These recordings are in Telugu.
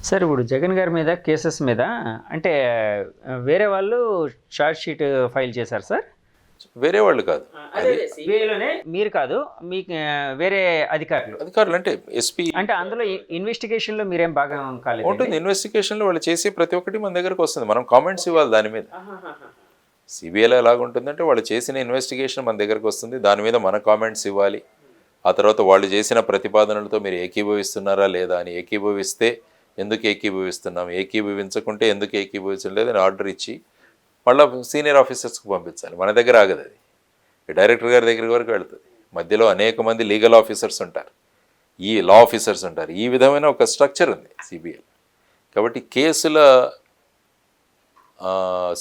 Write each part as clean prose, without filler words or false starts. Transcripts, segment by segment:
సార్ ఇప్పుడు జగన్ గారి మీద కేసెస్ మీద అంటే వేరే వాళ్ళు ఛార్జ్ షీట్ ఫైల్ చేశారు సార్. వేరే వాళ్ళు కాదు, అది సిబిఐలోనే మీరు కాదు, మీకు వేరే అధికారులు అధికారులు అంటే ఎస్పీ అంటే అందులో ఇన్వెస్టిగేషన్లో మీరేం భాగం కాలేదు. ఉంటుంది. ఇన్వెస్టిగేషన్లో వాళ్ళు చేసే ప్రతి ఒక్కటి మన దగ్గరకు వస్తుంది, మనం కామెంట్స్ ఇవ్వాలి దాని మీద. సిబిఐలో ఎలాగుంటుందంటే వాళ్ళు చేసిన ఇన్వెస్టిగేషన్ మన దగ్గరకు వస్తుంది, దాని మీద మన కామెంట్స్ ఇవ్వాలి. ఆ తర్వాత వాళ్ళు చేసిన ప్రతిపాదనలతో మీరు ఏకీభవిస్తున్నారా లేదా అని, ఏకీభవిస్తే ఎందుకు ఏకీభవిస్తున్నాం, ఏకీభవించకుంటే ఎందుకు ఏకీభవించలేదు అని ఆర్డర్ ఇచ్చి మళ్ళీ సీనియర్ ఆఫీసర్స్కి పంపించాలి. మన దగ్గర ఆగదు అది, డైరెక్టర్ గారి దగ్గర వరకు వెళుతుంది. మధ్యలో అనేక మంది లీగల్ ఆఫీసర్స్ ఉంటారు, ఈ లా ఆఫీసర్స్ ఉంటారు. ఈ విధమైన ఒక స్ట్రక్చర్ ఉంది సిబిఐ. కాబట్టి కేసుల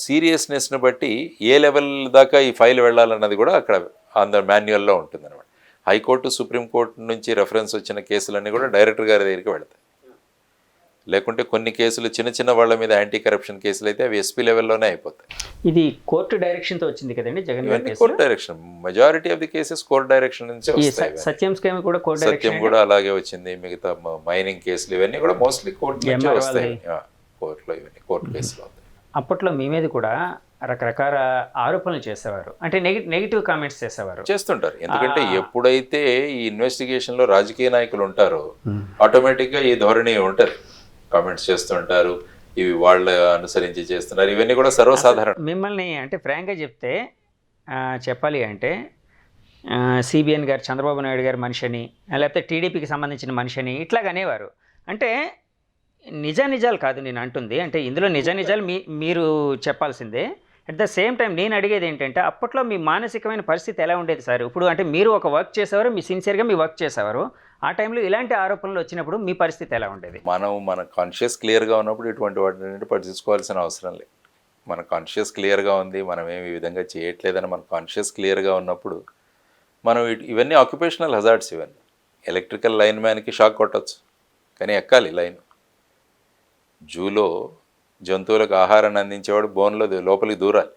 సీరియస్నెస్ని బట్టి ఏ లెవెల్ దాకా ఈ ఫైల్ వెళ్ళాలన్నది కూడా అక్కడ అందరి మాన్యువల్లో ఉంటుంది అనమాట. హైకోర్టు, సుప్రీంకోర్టు నుంచి రెఫరెన్స్ వచ్చిన కేసులన్నీ కూడా డైరెక్టర్ గారి దగ్గరికి వెళ్తాయి. లేకుంటే కొన్ని కేసులు చిన్న చిన్న వాళ్ళ మీద యాంటీ కరప్షన్ కేసులు అయితే అవి ఎస్పీ లెవెల్లోనే అయిపోతాయి. ఇది కోర్టు డైరెక్షన్తో వచ్చింది కదండి జగన్ గారి court direction, majority of the cases court direction నుంచి వస్తాయి. సత్యం స్కామ్ కూడా కోర్టు సత్యం డైరెక్షన్ కూడా అలాగే వచ్చింది. మిగతా మైనింగ్ కేసులు ఇవన్నీ కూడా మోస్ట్లీ కోర్టు నుంచి వస్తాయి. కోర్టులో ఇవన్నీ కోర్టు కేసులు. అప్పట్లో మీ మీద కూడా రకరకాల ఆరోపణలు చేసేవారు, అంటే నెగిటివ్ కామెంట్స్ చేసేవారు, చేస్తుంటారు. ఎందుకంటే ఎప్పుడైతే ఈ ఇన్వెస్టిగేషన్లో రాజకీయ నాయకులు ఉంటారో ఆటోమేటిక్గా ఈ ధోరణి ఉంటుంది, కామెంట్స్ చేస్తుంటారు, ఇవి వాళ్ళ అనుసరించి చేస్తున్నారు, ఇవన్నీ కూడా సర్వసాధారణం. మిమ్మల్ని అంటే ఫ్రాంక్గా చెప్తే చెప్పాలి అంటే సిబిఎన్ గారు చంద్రబాబు నాయుడు గారి మనిషి అని, లేకపోతే టీడీపీకి సంబంధించిన మనిషి అని ఇట్లాగ అనేవారు. అంటే నిజాలు కాదు నేను అంటుంది, అంటే ఇందులో నిజాలు మీరు చెప్పాల్సిందే. అట్ ద సేమ్ టైం నేను అడిగేది ఏంటంటే అప్పట్లో మీ మానసికమైన పరిస్థితి ఎలా ఉండేది సార్? ఇప్పుడు అంటే మీరు ఒక వర్క్ చేసేవారు, మీ సిన్సియర్గా మీ వర్క్ చేసేవారు, ఆ టైంలో ఇలాంటి ఆరోపణలు వచ్చినప్పుడు మీ పరిస్థితి ఎలా ఉండేది? మన కాన్షియస్ క్లియర్గా ఉన్నప్పుడు ఇటువంటి వాటిని పట్టించుకోవాల్సిన అవసరం లేదు. మన కాన్షియస్ క్లియర్గా ఉంది, మనం ఏమి ఈ విధంగా చేయట్లేదని మన కాన్షియస్ క్లియర్గా ఉన్నప్పుడు మనం ఇవన్నీ ఆక్యుపేషనల్ హజార్డ్స్. ఇవన్నీ ఎలక్ట్రికల్ లైన్ మ్యాన్కి షాక్ కొట్టచ్చు, కానీ ఎక్కాలి లైన్. జూలో జంతువులకు ఆహారాన్ని అందించేవాడు బోన్లో లోపలికి దూరాలి.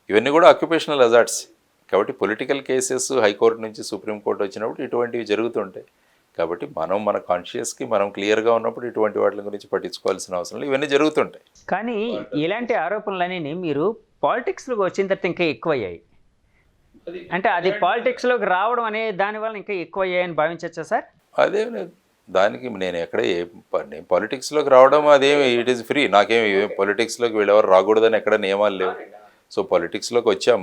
ఇవన్నీ కూడా ఆక్యుపేషనల్ హజార్డ్స్. కాబట్టి పొలిటికల్ కేసెస్ హైకోర్టు నుంచి సుప్రీంకోర్టు వచ్చినప్పుడు ఇటువంటివి జరుగుతుంటాయి. కాబట్టి మన కాన్షియస్కి మనం క్లియర్గా ఉన్నప్పుడు ఇటువంటి వాటి గురించి పట్టించుకోవాల్సిన అవసరం లేదు, ఇవన్నీ జరుగుతుంటాయి. కానీ ఇలాంటి ఆరోపణలన్నీ మీరు పాలిటిక్స్లోకి వచ్చిన తర్వాత ఇంకా ఎక్కువయ్యాయి. అంటే అది పాలిటిక్స్లోకి రావడం అనే దానివల్ల ఇంకా ఎక్కువయ్యాయని భావించవచ్చా సార్? అదేం లేదు, దానికి నేను ఎక్కడ నేను పాలిటిక్స్లోకి రావడం అదేమి ఇట్ ఈస్ ఫ్రీ. నాకేమి పాలిటిక్స్లోకి వీళ్ళెవరు రాకూడదని ఎక్కడ నియమాలు లేవు. సో పాలిటిక్స్లోకి వచ్చాం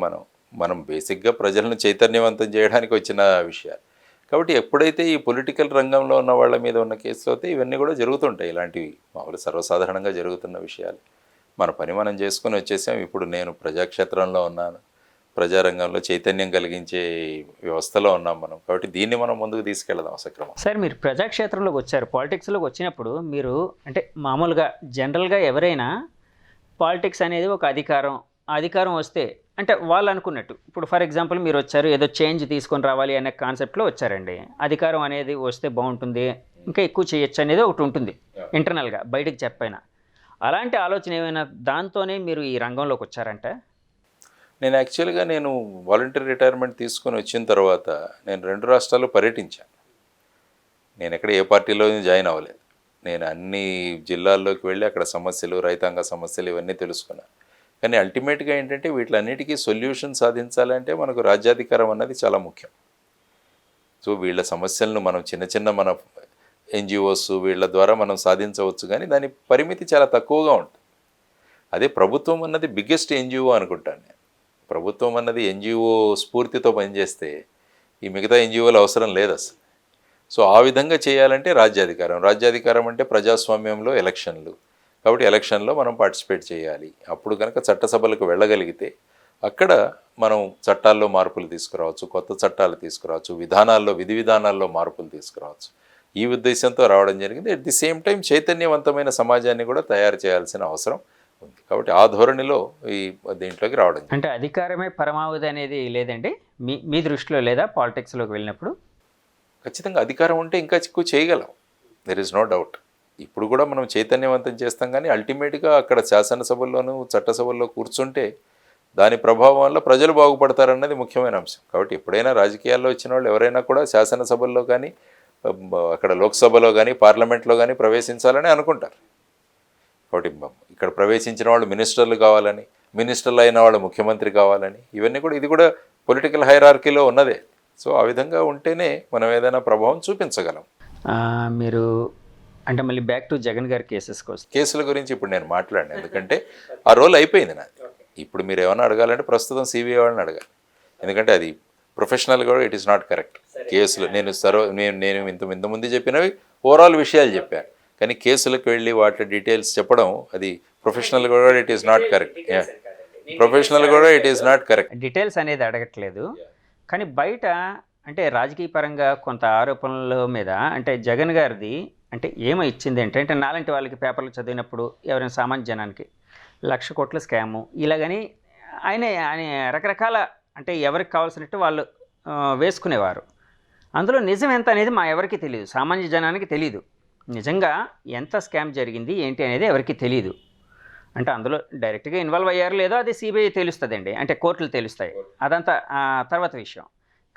మనం బేసిక్గా ప్రజలను చైతన్యవంతం చేయడానికి వచ్చిన విషయాలు. కాబట్టి ఎప్పుడైతే ఈ పొలిటికల్ రంగంలో ఉన్న వాళ్ళ మీద ఉన్న కేసులు అయితే ఇవన్నీ కూడా జరుగుతుంటాయి. ఇలాంటివి మామూలు సర్వసాధారణంగా జరుగుతున్న విషయాలు. మన పని మనం చేసుకుని వచ్చేసాం. ఇప్పుడు నేను ప్రజాక్షేత్రంలో ఉన్నాను, ప్రజారంగంలో చైతన్యం కలిగించే వ్యవస్థలో ఉన్నాం మనం. కాబట్టి దీన్ని మనం ముందుకు తీసుకెళ్దాం సక్రమం. సార్ మీరు ప్రజాక్షేత్రంలోకి వచ్చారు, పాలిటిక్స్లోకి వచ్చినప్పుడు మీరు అంటే మామూలుగా జనరల్గా ఎవరైనా పాలిటిక్స్ అనేది ఒక అధికారం వస్తే అంటే వాళ్ళు అనుకున్నట్టు, ఇప్పుడు ఫర్ ఎగ్జాంపుల్ మీరు వచ్చారు, ఏదో చేంజ్ తీసుకొని రావాలి అనే కాన్సెప్ట్లో వచ్చారండి. అధికారం అనేది వస్తే బాగుంటుంది, ఇంకా ఎక్కువ చేయొచ్చు అనేది ఒకటి ఉంటుంది ఇంటర్నల్గా, బయటకు చెప్పైనా. అలాంటి ఆలోచన ఏమైనా దాంతోనే మీరు ఈ రంగంలోకి వచ్చారంటే? నేను యాక్చువల్గా వాలంటీర్ రిటైర్మెంట్ తీసుకొని వచ్చిన తర్వాత నేను 2 రాష్ట్రాల్లో పర్యటించాను. నేను ఎక్కడ ఏ పార్టీలో జాయిన్ అవ్వలేదు. నేను అన్ని జిల్లాల్లోకి వెళ్ళి అక్కడ సమస్యలు, రైతాంగ సమస్యలు ఇవన్నీ తెలుసుకున్నాను. కానీ అల్టిమేట్గా ఏంటంటే వీటిలన్నిటికీ సొల్యూషన్ సాధించాలంటే మనకు రాజ్యాధికారం అన్నది చాలా ముఖ్యం. సో వీళ్ళ సమస్యలను మనం చిన్న మన ఎన్జిఓస్ వీళ్ళ ద్వారా మనం సాధించవచ్చు, కానీ దాని పరిమితి చాలా తక్కువగా ఉంటుంది. అదే ప్రభుత్వం అన్నది బిగ్గెస్ట్ ఎన్జిఓ అనుకుంటాను నేను. ప్రభుత్వం అన్నది ఎన్జిఓ స్ఫూర్తితో పనిచేస్తే ఈ మిగతా ఎన్జిఓలు అవసరం లేదు అసలు. సో ఆ విధంగా చేయాలంటే రాజ్యాధికారం అంటే ప్రజాస్వామ్యంలో ఎలక్షన్లు. కాబట్టి ఎలక్షన్లో మనం పార్టిసిపేట్ చేయాలి. అప్పుడు కనుక చట్టసభలకు వెళ్ళగలిగితే అక్కడ మనం చట్టాల్లో మార్పులు తీసుకురావచ్చు, కొత్త చట్టాలు తీసుకురావచ్చు, విధి విధానాల్లో మార్పులు తీసుకురావచ్చు. ఈ ఉద్దేశంతో రావడం జరిగింది. అట్ ది సేమ్ టైం చైతన్యవంతమైన సమాజాన్ని కూడా తయారు చేయాల్సిన అవసరం ఉంది. కాబట్టి ఆ ధోరణిలో దీంట్లోకి రావడం. అంటే అధికారమే పరమావధి అనేది లేదండి మీ దృష్టిలో, లేదా పాలిటిక్స్లోకి వెళ్ళినప్పుడు? ఖచ్చితంగా అధికారం ఉంటే ఇంకా ఎక్కువ చేయగలం, దెర్ ఈజ్ నో డౌట్. ఇప్పుడు కూడా మనం చైతన్యవంతం చేస్తాం, కానీ అల్టిమేట్గా అక్కడ శాసనసభల్లోనూ చట్టసభల్లో కూర్చుంటే దాని ప్రభావం వల్ల ప్రజలు బాగుపడతారన్నది ముఖ్యమైన అంశం. కాబట్టి ఎప్పుడైనా రాజకీయాల్లో వచ్చిన వాళ్ళు ఎవరైనా కూడా శాసనసభల్లో కానీ అక్కడ లోక్సభలో కానీ పార్లమెంట్లో కానీ ప్రవేశించాలని అనుకుంటారు. కాబట్టి ఇక్కడ ప్రవేశించిన వాళ్ళు మినిస్టర్లు కావాలని, మినిస్టర్లు అయిన వాళ్ళు ముఖ్యమంత్రి కావాలని, ఇవన్నీ కూడా ఇది కూడా పొలిటికల్ హైరార్కీలో ఉన్నదే. సో ఆ విధంగా ఉంటేనే మనం ఏదైనా ప్రభావం చూపించగలం. మీరు అంటే మళ్ళీ బ్యాక్ టు జగన్ గారి కేసెస్కి వస్తే, కేసుల గురించి ఇప్పుడు నేను మాట్లాడిన, ఎందుకంటే ఆ రోల్ అయిపోయింది నాది. ఇప్పుడు మీరు ఏమైనా అడగాలంటే ప్రస్తుతం సిబిఐ వాళ్ళని అడగాలి, ఎందుకంటే అది ప్రొఫెషనల్ కూడా ఇట్ ఈస్ నాట్ కరెక్ట్. కేసులు నేను ఇంతకుముందు చెప్పినవి ఓవరాల్ విషయాలు చెప్పాను, కానీ కేసులకు వెళ్ళి వాటి డీటెయిల్స్ చెప్పడం అది ప్రొఫెషనల్ కూడా it is not correct. Professional కూడా it is not correct. Details అనేది అడగట్లేదు, కానీ బయట అంటే రాజకీయ పరంగా కొంత ఆరోపణల మీద అంటే జగన్ గారిది అంటే ఏమో ఇచ్చింది అంటే నాలాంటి వాళ్ళకి పేపర్లు చదివినప్పుడు ఎవరైనా సామాన్య జనానికి 1,00,000 కోట్ల స్కాము ఇలాగని ఆయన రకరకాల అంటే ఎవరికి కావాల్సినట్టు వాళ్ళు వేసుకునేవారు. అందులో నిజం ఎంత అనేది మా ఎవరికి తెలియదు, సామాన్య జనానికి తెలియదు. నిజంగా ఎంత స్కామ్ జరిగింది ఏంటి అనేది ఎవరికి తెలియదు. అంటే అందులో డైరెక్ట్గా ఇన్వాల్వ్ అయ్యారు లేదో అది సిబిఐ తెలుస్తుందండి, అంటే కోర్టులు తెలుస్తాయి, అదంతా తర్వాత విషయం.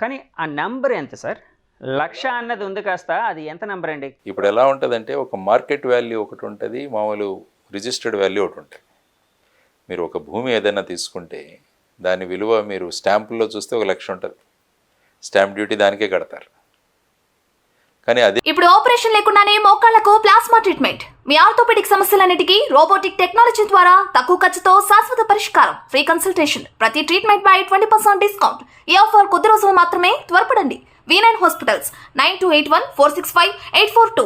కానీ ఆ నెంబర్ ఎంత సార్? 1,00,000 అన్నది ఉంది కాస్త అది ఎంత నెంబర్ అండి? ఇప్పుడు ఎలా ఉంటుందంటే ఒక మార్కెట్ వాల్యూ ఒకటి ఉంటుంది, మామూలు రిజిస్టర్డ్ వాల్యూ ఒకటి ఉంటుంది. మీరు ఒక భూమి ఏదైనా తీసుకుంటే దాని విలువ మీరు స్టాంపుల్లో చూస్తే 1,00,000 ఉంటుంది, స్టాంప్ డ్యూటీ దానికే కడతారు. కానీ అదే ఇప్పుడు ఆపరేషన్ లేకుండానే మోకాళ్లకు ప్లాస్మా ట్రీట్మెంట్, మీ ఆర్థోపెడిక్ సమస్యలన్నిటికీ రోబోటిక్ టెక్నాలజీ ద్వారా తక్కువ ఖర్చుతో శాశ్వత పరిష్కారం, ఫ్రీ కన్సల్టేషన్, ప్రతి ట్రీట్మెంట్ పై 20% డిస్కౌంట్. ఈ ఆఫర్ కొద్ది రోజులు మాత్రమే, త్వరపడండి. V9 hospitals 9281465842.